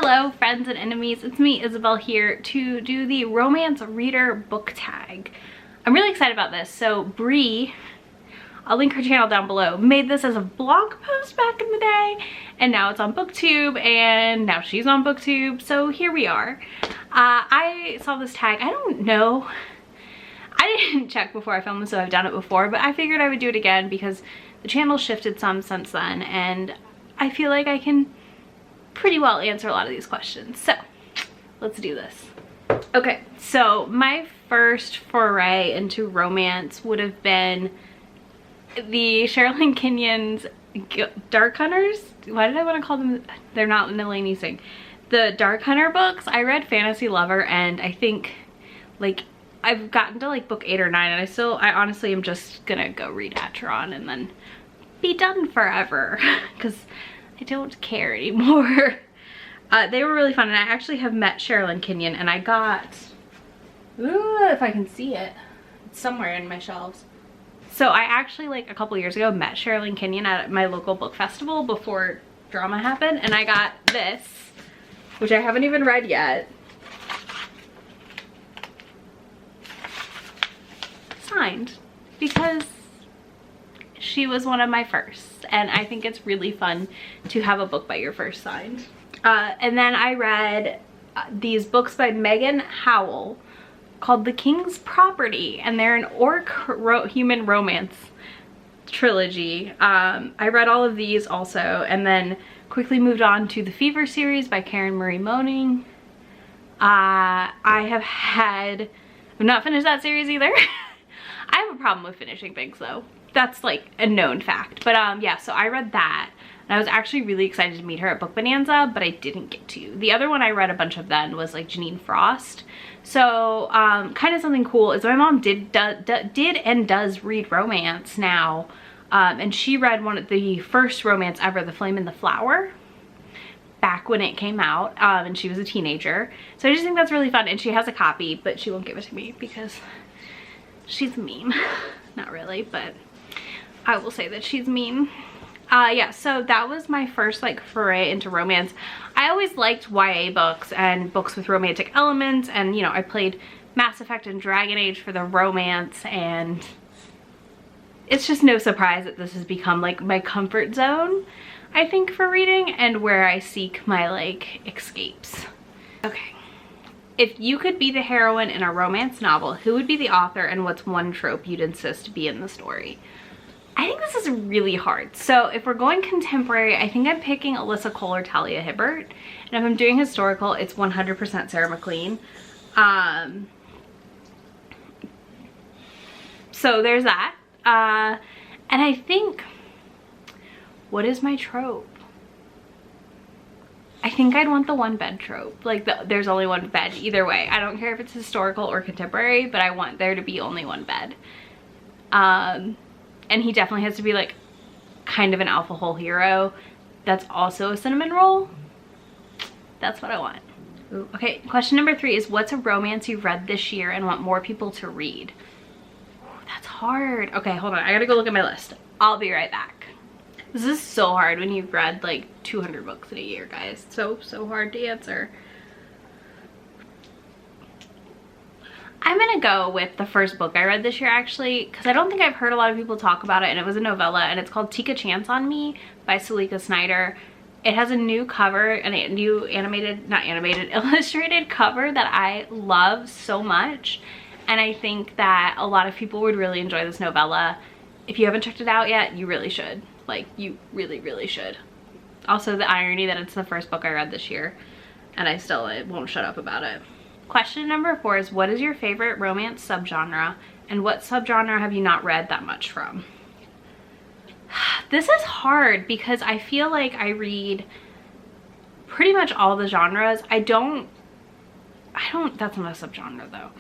Hello friends and enemies, it's me Isabel here to do the romance reader book tag. I'm really excited about this. So Bree, I'll link her channel down below, made this as a blog post back in the day and now it's on BookTube and now she's on BookTube, so here we are. I saw this tag, I don't know, I didn't check before I filmed this, so I've done it before, but I figured I would do it again because the channel shifted some since then and I feel like I can pretty well answer a lot of these questions. So let's do this. Okay, so my first foray into romance would have been the Sherilyn Kenyon's Dark Hunters. Why did I want to call them? They're not Nalani Singh. The Dark Hunter books. I read Fantasy Lover and I think like I've gotten to like book 8 or 9 and I honestly am just gonna go read Acheron and then be done forever because I don't care anymore. They were really fun and I actually have met Sherilyn Kenyon and I got, ooh, if I can see it, it's somewhere in my shelves. So I actually like a couple years ago met Sherilyn Kenyon at my local book festival before drama happened and I got this, which I haven't even read yet, signed because she was one of my firsts and I think it's really fun to have a book by your first signed. And then I read these books by Megan Howell called The King's Property and they're an orc human romance trilogy. I read all of these also and then quickly moved on to the Fever series by Karen Marie Moning. I've not finished that series either. I have a problem with finishing things though. That's like a known fact. But yeah, so I read that and I was actually really excited to meet her at Book Bonanza, but I didn't get to. The other one I read a bunch of then was like Janine Frost. So kind of something cool is my mom did and does read romance now. And she read one of the first romance ever, The Flame and the Flower, back when it came out, and she was a teenager. So I just think that's really fun and she has a copy, but she won't give it to me because she's mean. Not really, but I will say that she's mean. Yeah, so that was my first like foray into romance. I always liked YA books and books with romantic elements and you know, I played Mass Effect and Dragon Age for the romance and it's just no surprise that this has become like my comfort zone, I think, for reading and where I seek my like escapes. Okay. If you could be the heroine in a romance novel, who would be the author and what's one trope you'd insist be in the story? I think this is really hard. So if we're going contemporary, I think I'm picking Alyssa Cole or Talia Hibbert. And if I'm doing historical, it's 100% Sarah McLean. So there's that. And I think, what is my trope? I think I'd want the one bed trope. Like there's only one bed either way. I don't care if it's historical or contemporary, but I want there to be only one bed. And he definitely has to be like kind of an alpha hole hero that's also a cinnamon roll. That's what I want. Ooh. Okay, question number 3 is what's a romance you've read this year and want more people to read? Ooh, that's hard. Okay, hold on. I gotta go look at my list. I'll be right back. This is so hard when you've read like 200 books in a year, guys. So hard to answer. I'm gonna go with the first book I read this year actually because I don't think I've heard a lot of people talk about it and it was a novella and it's called Take a Chance on Me by Salika Snyder. It has a new cover and a new illustrated cover that I love so much and I think that a lot of people would really enjoy this novella. If you haven't checked it out yet, you really should. Like, you really should. Also, the irony that it's the first book I read this year and I won't shut up about it. Question number 4 is what is your favorite romance subgenre and what subgenre have you not read that much from? This is hard because I feel like I read pretty much all the genres. that's not a subgenre though.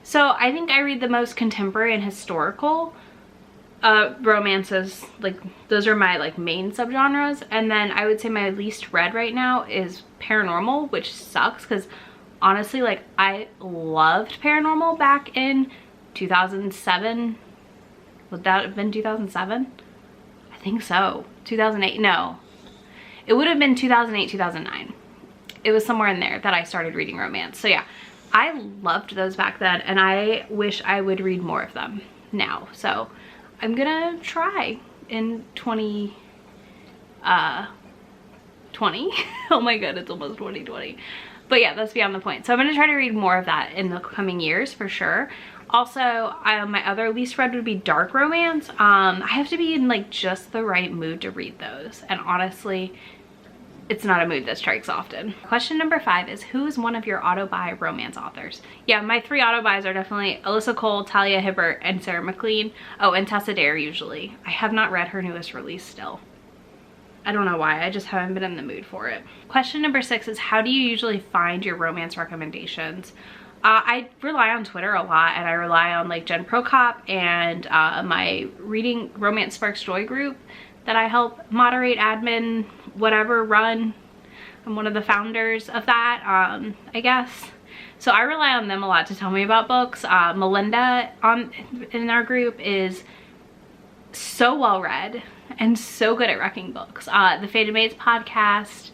So I think I read the most contemporary and historical romances, like those are my like main subgenres, and then I would say my least read right now is paranormal, which sucks because honestly like I loved paranormal back in 2007. Would that have been 2007? I think so. 2008, no, it would have been 2008, 2009. it was somewhere in there that I started reading romance. So yeah, I loved those back then, and I wish I would read more of them now. So I'm gonna try in 2020. Oh my god, it's almost 2020. But yeah, that's beyond the point. So I'm gonna try to read more of that in the coming years for sure. Also, my other least read would be dark romance. I have to be in like just the right mood to read those, and honestly, it's not a mood that strikes often. Question number 5 is, who is one of your auto-buy romance authors? Yeah, my 3 auto-buys are definitely Alyssa Cole, Talia Hibbert, and Sarah McLean. Oh, and Tessa Dare usually. I have not read her newest release still. I don't know why, I just haven't been in the mood for it. Question number 6 is, how do you usually find your romance recommendations? I rely on Twitter a lot, and I rely on like Jen Prokop and my Reading Romance Sparks Joy group that I help moderate, admin, whatever, run. I'm one of the founders of that, I guess. So I rely on them a lot to tell me about books. Melinda in our group is so well read and so good at wrecking books. The Fated Maids podcast,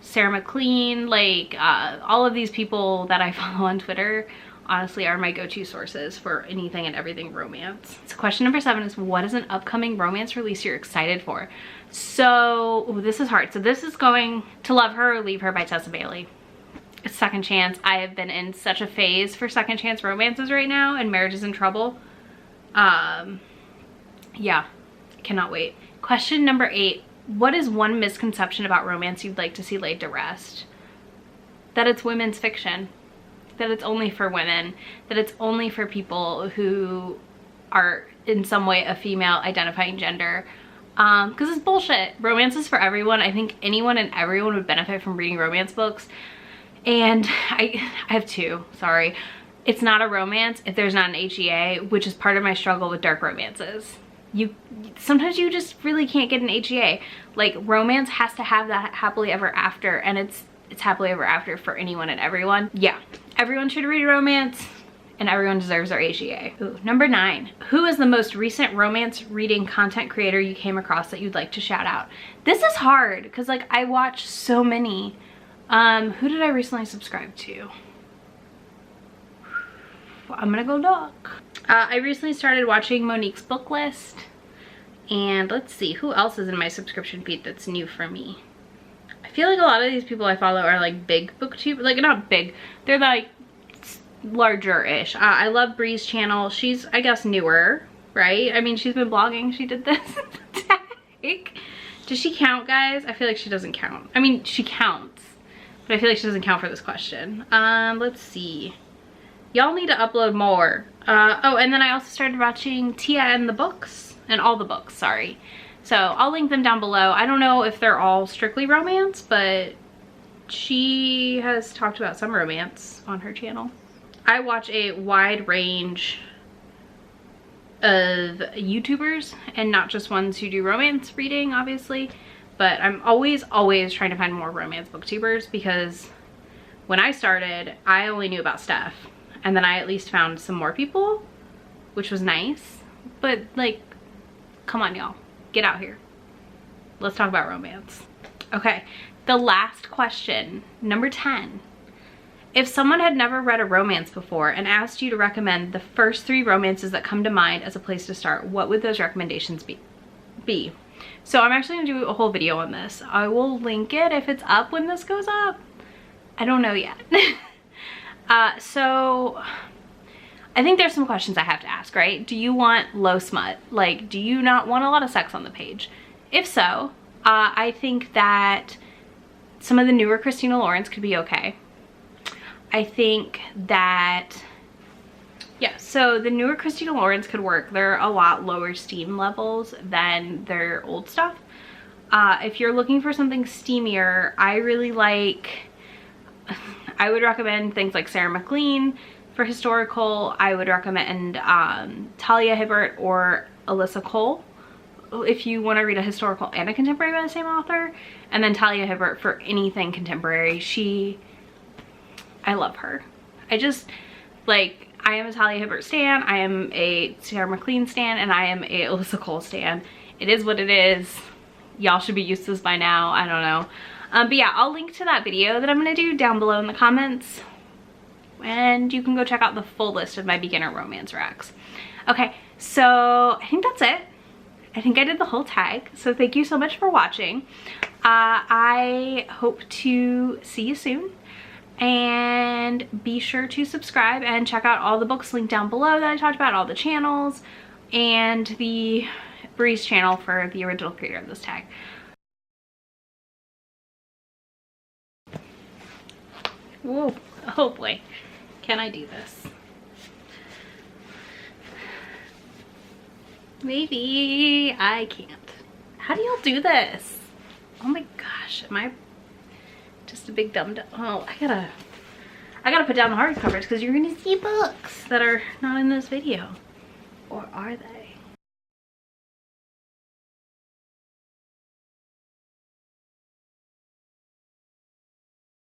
Sarah McLean, like all of these people that I follow on Twitter honestly are my go-to sources for anything and everything romance. So question number 7 is, what is an upcoming romance release you're excited for? So this is hard. So this is going To Love Her or Leave Her by Tessa Bailey. It's Second Chance. I have been in such a phase for second chance romances right now, and Marriage is in Trouble. Yeah, cannot wait. Question number 8, what is one misconception about romance you'd like to see laid to rest? That it's women's fiction. That it's only for women, that it's only for people who are in some way a female identifying gender, because it's bullshit. Romance is for everyone. I think anyone and everyone would benefit from reading romance books, and I have 2, sorry. It's not a romance if there's not an HEA, which is part of my struggle with dark romances. Sometimes you just really can't get an HEA. Like, romance has to have that happily ever after, and it's happily ever after for anyone and everyone. Yeah, everyone should read romance, and everyone deserves their HEA. Ooh, number 9, who is the most recent romance reading content creator you came across that you'd like to shout out? This is hard because like I watch so many. Who did I recently subscribe to? I'm gonna go look. I recently started watching Monique's Book List, and let's see who else is in my subscription feed that's new for me. I feel like a lot of these people I follow are like big booktube, like not big, they're like larger-ish. I love Bree's channel. She's, I guess, newer, right? I mean, she's been blogging. She did this tag. Does she count, guys? I feel like she doesn't count. I mean, she counts, but I feel like she doesn't count for this question. Let's see. Y'all need to upload more. Oh, and then I also started watching Tia and the Books, and All the Books, sorry. So I'll link them down below. I don't know if they're all strictly romance, but she has talked about some romance on her channel. I watch a wide range of YouTubers, and not just ones who do romance reading, obviously, but I'm always trying to find more romance booktubers, because when I started, I only knew about Steph, and then I at least found some more people, which was nice. But like, come on y'all, get out here. Let's talk about romance. Okay, the last question, number 10. If someone had never read a romance before and asked you to recommend the first 3 romances that come to mind as a place to start, what would those recommendations be? So I'm actually gonna do a whole video on this. I will link it if it's up when this goes up. I don't know yet. So I think there's some questions I have to ask, right? Do you want low smut? Like, do you not want a lot of sex on the page? If so, I think that some of the newer Christina Lawrence could be okay. I think that, yeah, so the newer Christina Lawrence could work. They're a lot lower steam levels than their old stuff. If you're looking for something steamier, I would recommend things like Sarah McLean for historical. I would recommend Talia Hibbert or Alyssa Cole if you want to read a historical and a contemporary by the same author, and then Talia Hibbert for anything contemporary. I love her. I just, like, I am a Talia Hibbert stan, I am a Sarah McLean stan, and I am a Alyssa Cole stan. It is what it is. Y'all should be used to this by now. I don't know. But yeah, I'll link to that video that I'm gonna do down below in the comments, and you can go check out the full list of my beginner romance racks. Okay, so I think that's it. I think I did the whole tag, so thank you so much for watching. I hope to see you soon, and be sure to subscribe and check out all the books linked down below that I talked about, all the channels, and the Bree's channel for the original creator of this tag. Whoa, oh boy, can I do this? Maybe I can't. How do y'all do this? Oh my gosh, am I just a big dumb? Oh, I gotta put down the hardcovers because you're gonna see books that are not in this video. Or are they?